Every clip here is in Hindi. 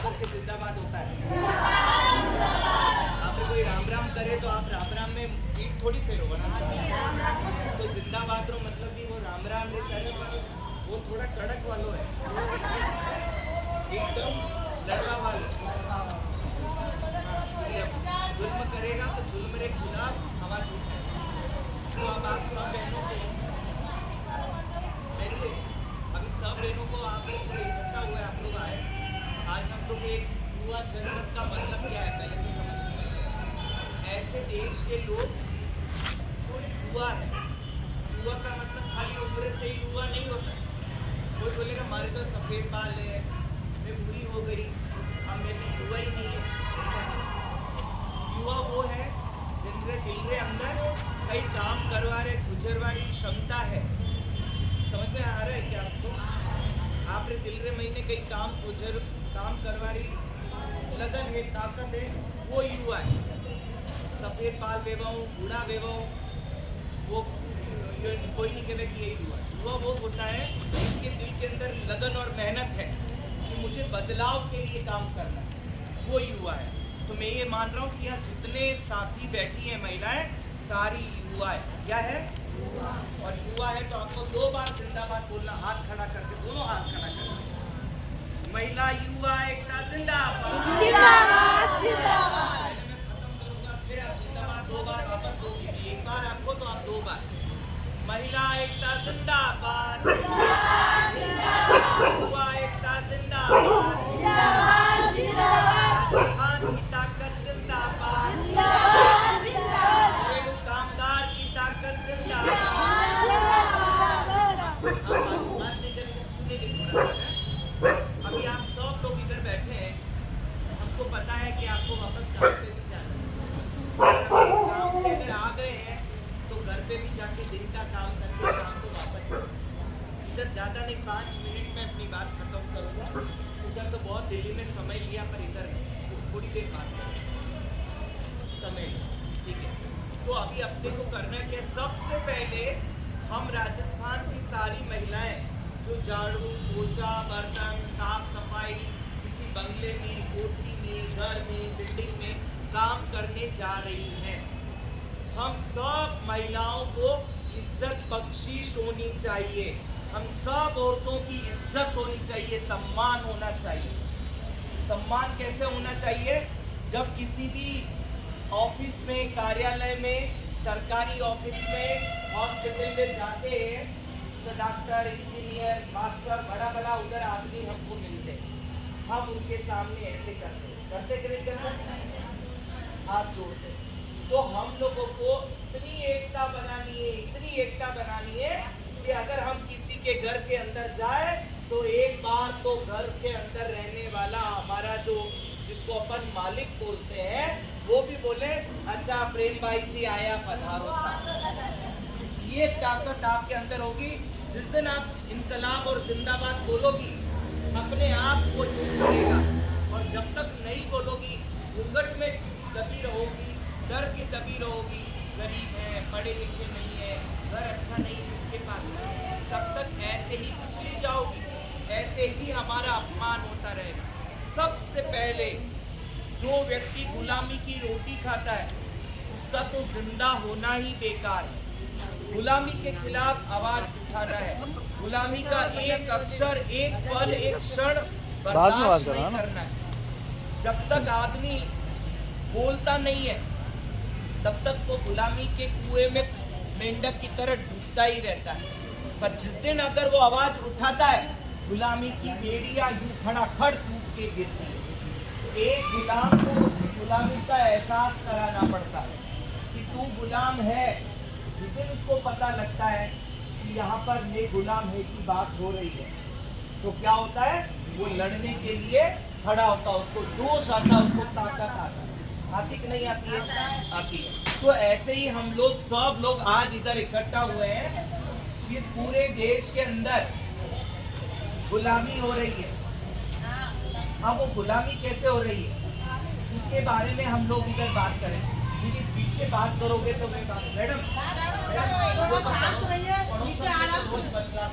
करके जिंदाबाद होता है? आपने कोई राम राम करे तो आप राम राम में पीठ थोड़ी फेरोगे ना। तो जिंदाबाद रो मतलब कि वो राम राम नहीं करे, वो थोड़ा कड़क वालो है, एकदम लड़का वालो। जुल्म करेगा तो जुल्म के खिलाफ आवाज उठाएगा। तो अब आप सब बहनों को अभी सब बहनों को आप लोग इकट्ठा हुए, आप लोग आए। आज हम लोग एक युवा जनमत का मतलब क्या है पहले तो समझिए। ऐसे देश के लोग जो युवा है, युवा का मतलब खाली उम्र से युवा नहीं होता है। कोई बोलेगा हमारे तो सफ़ेद बाल है, मैं बुरी हो गई, अब मैं भी युवा ही नहीं है। युवा वो है जिनके दिल के अंदर कई काम करवा रहे गुजरवानी क्षमता है। समझ में आ रहा है क्या आपको? आपने दिल रे महीने कई काम करवा रही लगन है, ताकत है, वो युवा है। सफ़ेद बाल बेवाऊँ, बूढ़ा बेवाऊँ, वो कोई नहीं कहे कि यही युवा है। युवा वो होता है जिसके दिल के अंदर लगन और मेहनत है कि मुझे बदलाव के लिए काम करना है, वो युवा है। तो मैं ये मान रहा हूँ कि यहाँ जितने साथी बैठी हैं महिलाएं, सारी युवा है। क्या है? और युवा है तो आपको 2 बार जिंदाबाद बोलना, हाथ खड़ा करके, दोनों हाथ खड़ा करके। महिला युवा एकता जिंदाबाद जिंदाबाद जिंदाबाद। मैं खत्म करूंगा, फिर आप जिंदाबाद 2 बार वापस दोगे। एक बार आपको तो आप 2 बार। महिला एकता जिंदाबाद जिंदाबाद जिंदाबाद। युवा एकता जिंदाबाद जिंदाबाद जिंदाबाद। राजस्थान की ताकत जिंदाबाद जिंदाबाद जिंदाबाद। घरेलू कामगार की ताकत जिंदाबाद जिंदाबाद। अभी आप सब लोग इधर बैठे हैं, हमको पता है कि आपको वापस काम पे भी जाना है। काम से अगर आ गए हैं तो घर पे भी जाके दिन का काम करके शाम को वापस इधर ज़्यादा नहीं, 5 मिनट में अपनी बात खत्म करूँगा। उधर तो बहुत दिल्ली में समय लिया, पर इधर थोड़ी देर बात करें समय, ठीक है? तो अभी अपने को करना है कि सबसे पहले हम राजस्थान की सारी महिलाएं जो झाड़ू पोछा बर्तन साफ सफाई किसी बंगले में, कोठी में, घर में, बिल्डिंग में काम करने जा रही हैं, हम सब महिलाओं को इज्जत बख्शिश होनी चाहिए। हम सब औरतों की इज्जत होनी चाहिए, सम्मान होना चाहिए। सम्मान कैसे होना चाहिए? जब किसी भी ऑफिस में, कार्यालय में, सरकारी ऑफिस में, हॉस्पिटल में जाते हैं तो डॉक्टर, इंजीनियर, मास्टर, बड़ा बड़ा उधर आदमी हमको मिलते हैं, हम उनके सामने ऐसे करते कि नहीं करते? हाथ जोड़ते। तो हम लोगों को इतनी एकता बनानी है, इतनी एकता बनानी है कि अगर हम किसी के घर के अंदर जाए तो एक बार तो घर के अंदर रहने वाला हमारा जो जिसको अपन मालिक बोलते हैं वो भी बोले अच्छा प्रेम भाई जी आया पधारो साहब। ये ताकत आपके अंदर होगी। जिस दिन आप इनकलाब और जिंदाबाद बोलोगी अपने आप को जुड़ेगा, और जब तक नहीं बोलोगी घूंघट में दबी रहोगी, डर के दबी रहोगी, गरीब है, पढ़े लिखे नहीं है, घर अच्छा नहीं किसके पास, तब तक ऐसे ही कुचली जाओगी, ऐसे ही हमारा अपमान होता रहेगा। सबसे पहले जो व्यक्ति गुलामी की रोटी खाता है उसका तो जिंदा होना ही बेकार है। गुलामी के खिलाफ आवाज उठाना है। गुलामी का एक अक्षर, एक पल, एक क्षण बर्दाश्त नहीं करना है। जब तक आदमी बोलता नहीं है तब तक वो गुलामी के कुएं में मेंढक की तरह डूबता ही रहता है। पर जिस दिन अगर वो आवाज उठाता है गुलामी की बेड़ियां यूं खड़ाखड़ टूट के गिरती है। एक गुलाम को गुलामी का एहसास कराना पड़ता है कि तू गुलाम है। जिस दिन उसको पता लगता है कि यहाँ पर ये गुलाम है की बात हो रही है तो क्या होता है? वो लड़ने के लिए खड़ा होता है, उसको जोश आता है, उसको ताकत आता है। आती कि नहीं आती है? आती है। तो ऐसे ही हम लोग सब लोग आज इधर इकट्ठा हुए हैं कि इस पूरे देश के अंदर गुलामी हो रही है। हाँ, वो गुलामी कैसे हो रही है उसके बारे में हम लोग इधर बात करें। लेकिन पीछे बात करोगे तो मैं बात मैडम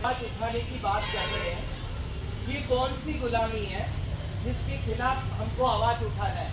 आज उठाने की बात कर रहे हैं। ये कौन सी गुलामी है जिसके खिलाफ हमको आवाज उठाना है।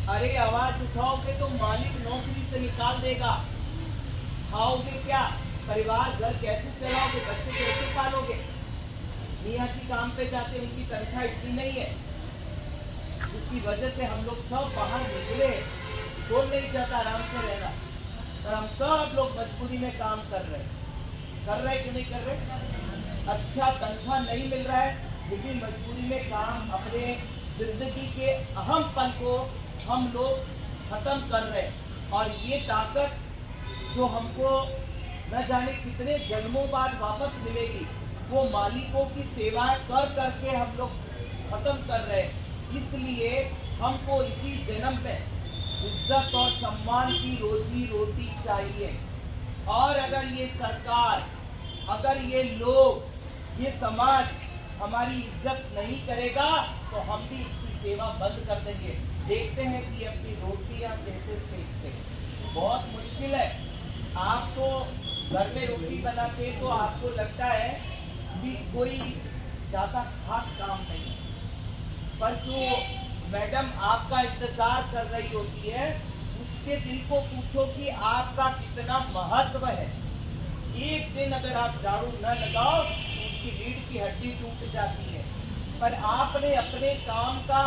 अरे आवाज उठाओगे तो मालिक नौकरी से निकाल देगा, खाओगे क्या, परिवार घर कैसे चलाओगे, बच्चे कैसे पालोगे। मियाँ जी काम पे जाते, उनकी तनख्वाह इतनी नहीं है, उसकी वजह से हम लोग सब बाहर निकले। कौन नहीं चाहता आराम से रहना, पर हम सब लोग मजबूरी में काम कर रहे कि नहीं कर रहे। अच्छा तनख्वाह नहीं मिल रहा है, लेकिन मजबूरी में काम, अपने जिंदगी के अहम पल को हम लोग खत्म कर रहे हैं। और ये ताकत जो हमको न जाने कितने जन्मों बाद वापस मिलेगी, वो मालिकों की सेवाएं कर करके हम लोग खत्म कर रहे हैं। इसलिए हमको इसी जन्म में इज्जत और सम्मान की रोजी रोटी चाहिए। और अगर ये सरकार, अगर ये लोग, ये समाज हमारी इज्जत नहीं करेगा तो हम भी इसकी सेवा बंद कर देंगे। देखते हैं कि अपनी रोटियां कैसे सेकते हैं। बहुत मुश्किल है। आप तो घर में रोटी बनाते तो आपको लगता है कि कोई ज़्यादा खास काम नहीं, पर जो मैडम आपका इंतजार कर रही होती है, उसके दिल को पूछो कि आपका कितना महत्व है। एक दिन अगर आप झाड़ू न लगाओ तो उसकी रीढ़ की हड्डी टूट जाती है। पर आपने अपने काम का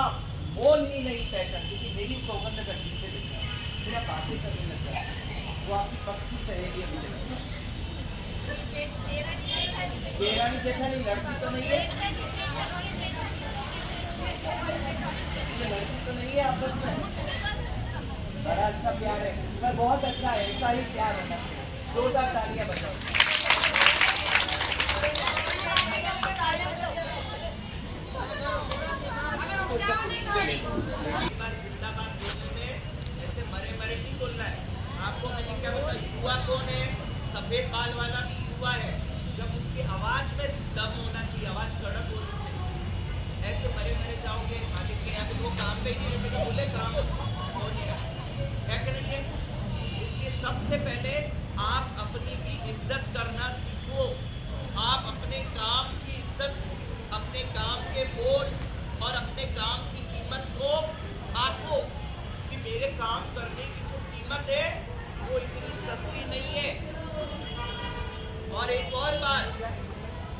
मोल ही नहीं पहचान, क्योंकि मेरी सौगंध का पीछे देखा, मेरा बातें करने लग गया, वो आपकी पक्की सहेली अभी लगी। देरानी जेठानी लड़की तो नहीं है, लड़की तो नहीं है आपस में। बड़ा अच्छा प्यार है, पर बहुत अच्छा है, ऐसा ही प्यार होना। जोरदार तालियां बजाओ। जिंदाबाद बोलने में ऐसे मरे मरे नहीं बोलना है। आपको मैंने क्या बताया, युवा कौन है, सफेद बाल वाला भी युवा है। जब उसकी आवाज में दम होना चाहिए, आवाज कड़क होनी चाहिए। ऐसे मरे मरे जाओगे मालिक के यहाँ पे, वो काम पे ही रहते, बोले काम हो नहीं रहा है कि नहीं है। इसलिए सबसे पहले आप अपनी भी इज्जत करना सीखो। आप अपने काम की इज्जत, अपने काम के बोल और अपने काम की कीमत को आंको कि मेरे काम करने की जो कीमत है वो इतनी सस्ती नहीं है। और एक और बात,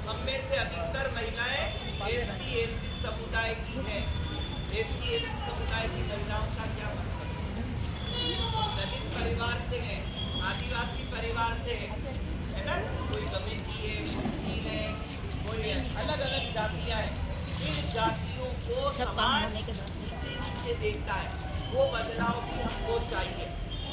हम में से अधिकतर महिलाएं एसटी समुदाय की हैं। एसटी समुदाय की महिलाओं का क्या मतलब, दलित परिवार से है, आदिवासी परिवार से है ना, कोई कमेटी है, झील है, कोई अलग अलग जातियां हैं। इन जातियों को समाज नीचे देखता है, वो बदलाव भी हमको चाहिए।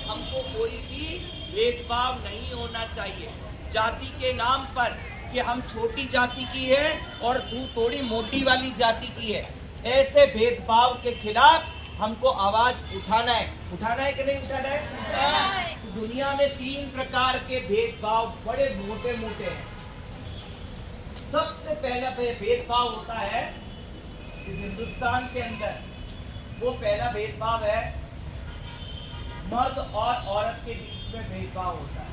हमको कोई भी भेदभाव नहीं होना चाहिए जाति के नाम पर, कि हम छोटी जाति की है और तू थोड़ी मोटी वाली जाति की है। ऐसे भेदभाव के खिलाफ हमको आवाज उठाना है कि नहीं उठाना है। तो दुनिया में 3 प्रकार के भेदभाव बड़े मोटे मोटे हैं। सबसे पहला भेदभाव होता है इस हिंदुस्तान के अंदर, वो पहला भेदभाव है मर्द और औरत के बीच में भेदभाव होता है,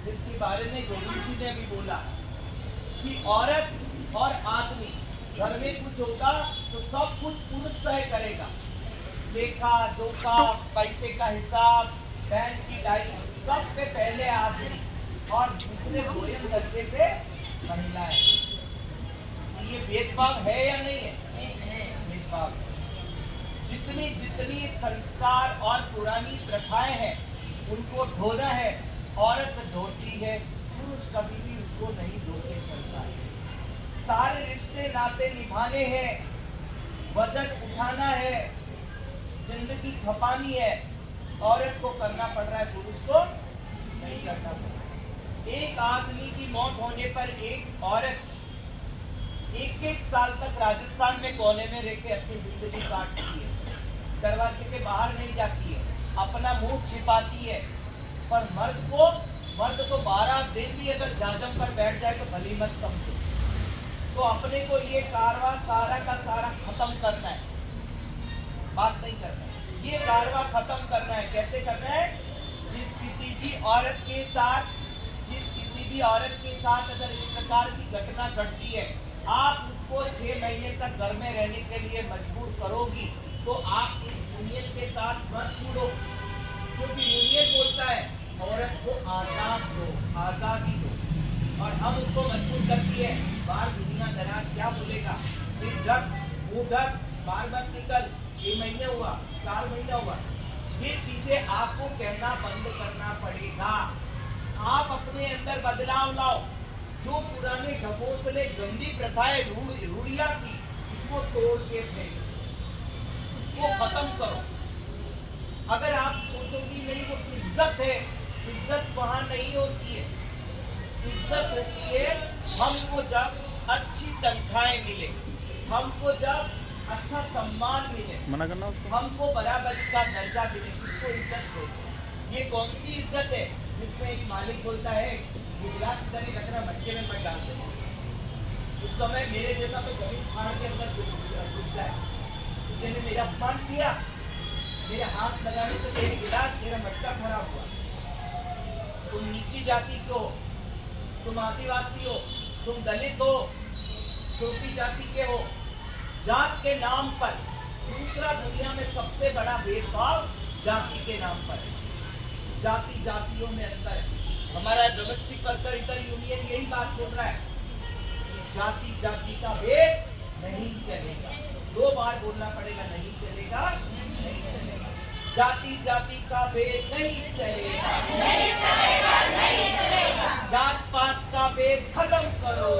जिसके बारे में गोविंद जी ने भी बोला कि औरत और आदमी, घर में कुछ होगा तो सब कुछ पुरुष तय करेगा, लेखा जोखा, पैसे का हिसाब, बैंक की डायरी, सबसे पहले आदमी और दूसरे गोयम दर्जे पे महिलाएं। ये भेदभाव है या नहीं है? भेदभाव। जितनी जितनी संस्कार और पुरानी प्रथाएं हैं उनको ढोना है। औरत ढोती है, पुरुष कभी भी उसको नहीं ढोके चलता है। सारे रिश्ते नाते निभाने हैं, वजन उठाना है, जिंदगी खपानी है, औरत को करना पड़ रहा है, पुरुष को नहीं करना पड़ रहा है। एक आदमी की मौत होने पर एक औरत 1-1 साल तक राजस्थान में कोने में रह के अपनी जिंदगी काटती है, दरवाजे के बाहर नहीं जाती है, अपना मुंह छिपाती है। पर मर्द को 12 दिन भी अगर जाजम पर बैठ जाए तो भली मत समझो। तो अपने को ये कारवा सारा का सारा खत्म करना है, बात नहीं करना है, ये कारवा खत्म करना है। कैसे करना है? जिस किसी भी औरत के साथ अगर इस प्रकार की घटना घटती है, आप उसको उनको 6 महीने तक घर में रहने के लिए मजबूर करोगी तो आप इस यूनियन के साथ मत जुड़ो, क्योंकि यूनियन बोलता है औरत को आजाद दो, आजादी दो, और हम उसको मजबूर करती है। बाहर दुनिया दराज क्या बोलेगा, सिर ढक, मुंह ढक, बाहर मत निकल, 6 महीने हुआ, 4 महीना हुआ, ये चीजें आपको कहना बंद करना पड़ेगा। आप अपने अंदर बदलाव लाओ। जो पुराने ढकोसले गंदी प्रथाएं रूढ़ियां थी, उसको तोड़ के फेंको, उसको खत्म करो। अगर आप सोचोगी नहीं वो इज्जत है, इज्जत वहां नहीं होती है। इज्जत होती है हमको जब अच्छी तनख्वाहें मिले, हमको जब अच्छा सम्मान मिले, मना करना उसको, हमको बराबरी का दर्जा मिले, किसको इज्जत बोलते। ये कौन सी इज्जत है जिसमें एक मालिक बोलता है ये गिलास इधर ही रखना, मटके में मत डाल दे। उस समय मेरे जैसा तो जमीन फाड़ के अंदर घुस जाए, तुमने मेरा अपमान किया, मेरे हाथ लगाने से तेरी गिलास, तेरा मटका खराब हुआ। तुम नीची जाति के हो, तुम आदिवासी हो, तुम दलित हो, छोटी जाति के हो, जात के नाम पर दूसरा दुनिया में सबसे बड़ा भेदभाव जाति के नाम पर है। जाति जातियों में अंतर है। हमारा डोमेस्टिक वर्कर इधर यूनियन यही बात बोल रहा है कि जाति जाति का भेद नहीं चलेगा। 2 बार बोलना पड़ेगा, नहीं चलेगा, नहीं चलेगा। जाति जाति का भेद नहीं चलेगा, नहीं चलेगा, नहीं चलेगा। जात पात का भेद खत्म करो।